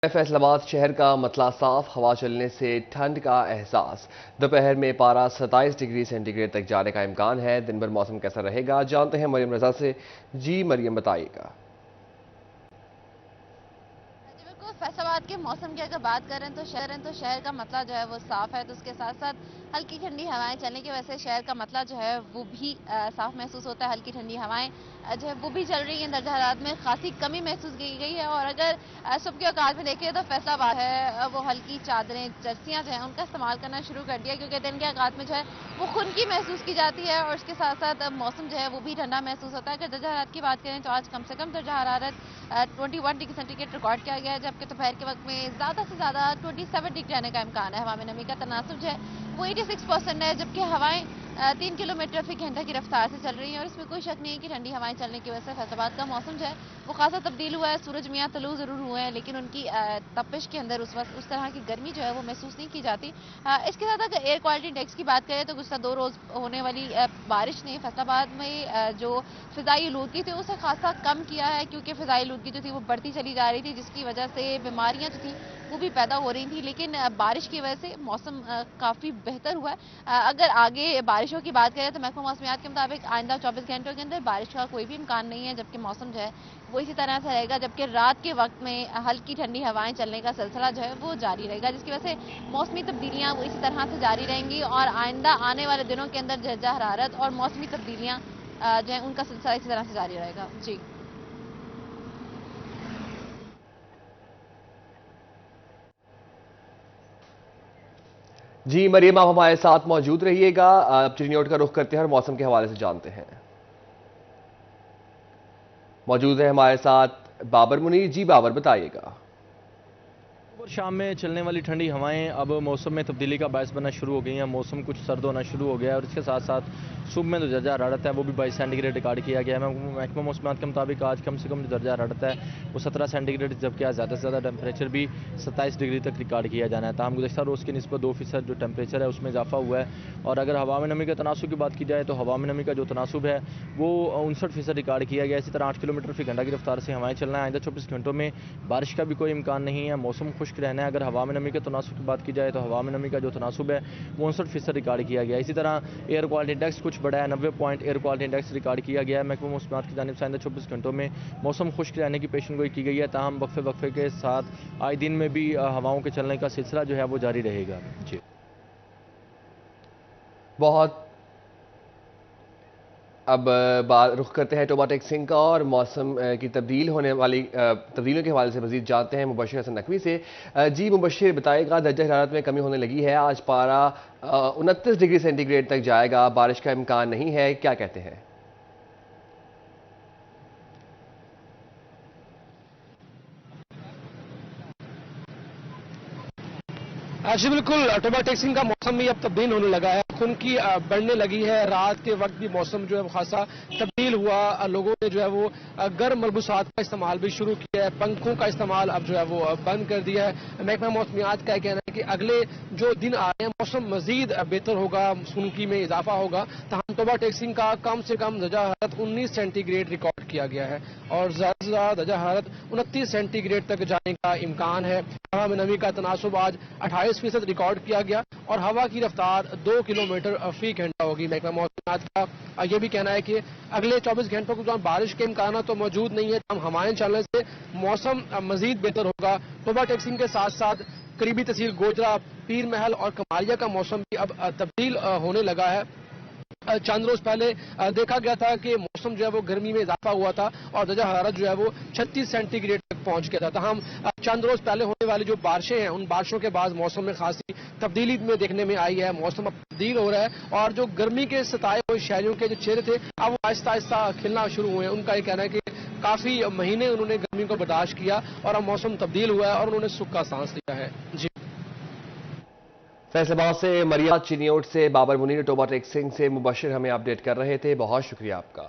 फैसलाबाद शहर का मतला साफ, हवा चलने से ठंड का एहसास। दोपहर में पारा 27 डिग्री सेंटीग्रेड तक जाने का इम्कान है। दिन भर मौसम कैसा रहेगा, जानते हैं मरियम रजा से। जी मरियम, बताइएगा। जी बिल्कुल, फैसलाबाद के मौसम की अगर बात करें तो शहर का मतला जो है वो साफ है। तो उसके साथ साथ हल्की ठंडी हवाएं चलने की वजह से शहर का मतला जो है वो भी साफ महसूस होता है। हल्की ठंडी हवाएं जो है वो भी चल रही हैं। दर्जा हरारत में खासी कमी महसूस की गई है। और अगर सुबह के औकात में देखिए तो फैसलाबाद है वो हल्की चादरें जर्सियां जो है उनका इस्तेमाल करना शुरू कर दिया, क्योंकि दिन के औकात में जो है वो खुनकी महसूस की जाती है। और उसके साथ साथ मौसम जो है वो भी ठंडा महसूस होता है। अगर दर्जा हरारत की बात करें तो आज कम से कम दर्जा हरारत 21 डिग्री सेंटीग्रेड रिकॉर्ड किया गया है, जबकि दोपहर के वक्त में ज़्यादा से ज़्यादा 27 डिग्री रहने का इम्कान है। हवा में नमी का तनासुब जो है वो 86% है, जबकि हवाएं 3 किलोमीटर फी घंटा की रफ्तार से चल रही हैं। और इसमें कोई शक नहीं है कि ठंडी हवाएं चलने की वजह से फैसलाबाद का मौसम जो है वो खासा तब्दील हुआ है। सूरज मियाँ तलू ज़रूर हुए हैं, लेकिन उनकी तपिश के अंदर उस वक्त उस तरह की गर्मी जो है वो महसूस नहीं की जाती। इसके साथ अगर एयर क्वालिटी इंडेक्स की बात करें तो गुज़श्ता 2 रोज़ होने वाली बारिश ने फैसलाबाद में जो फ़िज़ाई आलूदगी थी उसे खासा कम किया है, क्योंकि फ़िज़ाई आलूदगी जो थी वो बढ़ती चली जा रही थी, जिसकी वजह से बीमारियां जो थी वो भी पैदा हो रही थी। लेकिन बारिश की वजह से मौसम काफ़ी बेहतर हुआ है। अगर आगे बारिशों की बात करें तो महकमा मौसमियात के मुताबिक आइंदा 24 घंटों के अंदर बारिश का कोई भी इम्कान नहीं है, जबकि मौसम जो है वो इसी तरह से रहेगा। जबकि रात के वक्त में हल्की ठंडी हवाएं चलने का सिलसिला जो है वो जारी रहेगा, जिसकी वजह से मौसमी तब्दीलियां वो इसी तरह से जारी रहेंगी। और आइंदा आने वाले दिनों के अंदर दर्जा हरारत और मौसमी तब्दीलियां जो है उनका सिलसिला इसी तरह से जारी रहेगा। जी जी मरियम, आप हमारे साथ मौजूद रहिएगा। अब चिड़ियोट का रुख करते हैं और मौसम के हवाले से जानते हैं। मौजूद है हमारे साथ बाबर मुनीर। जी बाबर, बताइएगा। और शाम में चलने वाली ठंडी हवाएं अब मौसम में तब्दीली का बायस बनना शुरू हो गई हैं। मौसम कुछ सर्द होना शुरू हो गया है और इसके साथ साथ सुबह में जो दर्जा हरारत है वो भी 22 सेंटीग्रेड रिकॉर्ड किया गया है। महकमा मौसमियात के मुताबिक आज कम से कम जो दर्जा हरारत है वो 17 सेंटीग्रेड, जबकि आज ज़्यादा से ज़्यादा टेम्परेचर भी 27 डिग्री तक रिकॉर्ड किया जाना है। ताहम गुज़श्ता रोज़ की निस्बत 2% जो टेम्परेचर है उसमें इजाफा हुआ है। और अगर हवा में नमी के तनासुब की बात की जाए तो हवा में नमी का जो तनासुब है वो 59% रिकॉर्ड किया गया है। इसी तरह 8 किलोमीटर फी घंटा की रफ्तार से हवाएं चलना है। आइंदा 24 घंटों में बारिश का भी कोई इम्कान नहीं है। मौसम खुश्क रहना है। अगर हवा में नमी के तनासुब की बात की जाए तो हवा में नमी का जो तनासुब है वो 59% रिकॉर्ड किया गया है। इसी तरह एयर क्वालिटी इंडेक्स कुछ बढ़ा है, 90 point air quality index record किया गया है। महकमा मौसमियात की जानिब से आइंदा 24 घंटों में मौसम खुश्क रहने की पेशनगोई की गई है। ताहम वक्फे वक्फे के साथ आज दिन में भी हवाओं के चलने का सिलसिला जो है वो जारी रहेगा। जी बहुत अब बात रुख करते हैं टोबा टेक्सिंग का और मौसम की तब्दीलियों के हवाले से मजीद जानते हैं मुबशिर हसन नकवी से। जी मुबशिर, बताएगा। दर्जा हरारत में कमी होने लगी है, आज पारा 29 डिग्री सेंटीग्रेड तक जाएगा, बारिश का इम्कान नहीं है, क्या कहते हैं? जी बिल्कुल, टोबा टेक्सिंग का मौसम भी अब तब्दील होने लगा है। खुनकी बढ़ने लगी है। रात के वक्त भी मौसम जो है वो खासा तब्दील हुआ। लोगों ने जो है वो गर्म मलबूसात का इस्तेमाल भी शुरू किया है। पंखों का इस्तेमाल अब जो है वो बंद कर दिया है। महकमा मौसमियात का कहना है कि अगले जो दिन आ रहे हैं मौसम मजीद बेहतर होगा, खुनकी में इजाफा होगा। तहम टोबा टेक्सिंग का कम से कम दर्जा हरारत 19 सेंटीग्रेड रिकॉर्ड किया गया है और ज्यादा से ज्यादा दर्जा हरारत 29 सेंटीग्रेड तक जाने का इम्कान है। हवा में नमी का तनासुब आज 28% रिकॉर्ड किया गया और हवा की रफ्तार 2 किलोमीटर फी घंटा होगी। महकमा मौसमियात का यह भी कहना है कि अगले 24 घंटों के दौरान बारिश के इम्कान तो मौजूद नहीं है। हम हवाएं चलने से मौसम मजीद बेहतर होगा। टोबा टेक्सिंग के साथ साथ करीबी तहसील गोजरा, पीर महल और कमारिया का मौसम भी अब तब्दील होने लगा है। चंद रोज पहले देखा गया था कि मौसम जो है वो गर्मी में इजाफा हुआ था और दर्जा हरारत जो है वो 36 सेंटीग्रेड तक पहुंच गया था। हम चंद रोज पहले होने वाली जो बारिशें हैं उन बारिशों के बाद मौसम में खासी तब्दीली में देखने में आई है। मौसम अब तब्दील हो रहा है और जो गर्मी के सताए हुए शहरियों के जो चेहरे थे अब वो आहिस्ता आहिस्ता खिलना शुरू हुए हैं। उनका ये कहना है कि काफी महीने उन्होंने गर्मी को बर्दाश्त किया और अब मौसम तब्दील हुआ है और उन्होंने सुख का सांस लिया है। जी फैसलाबाद से मरियम, चिनियोट से बाबर मुनीर, टोबा टेक्सिंग से मुबशिर हमें अपडेट कर रहे थे। बहुत शुक्रिया आपका।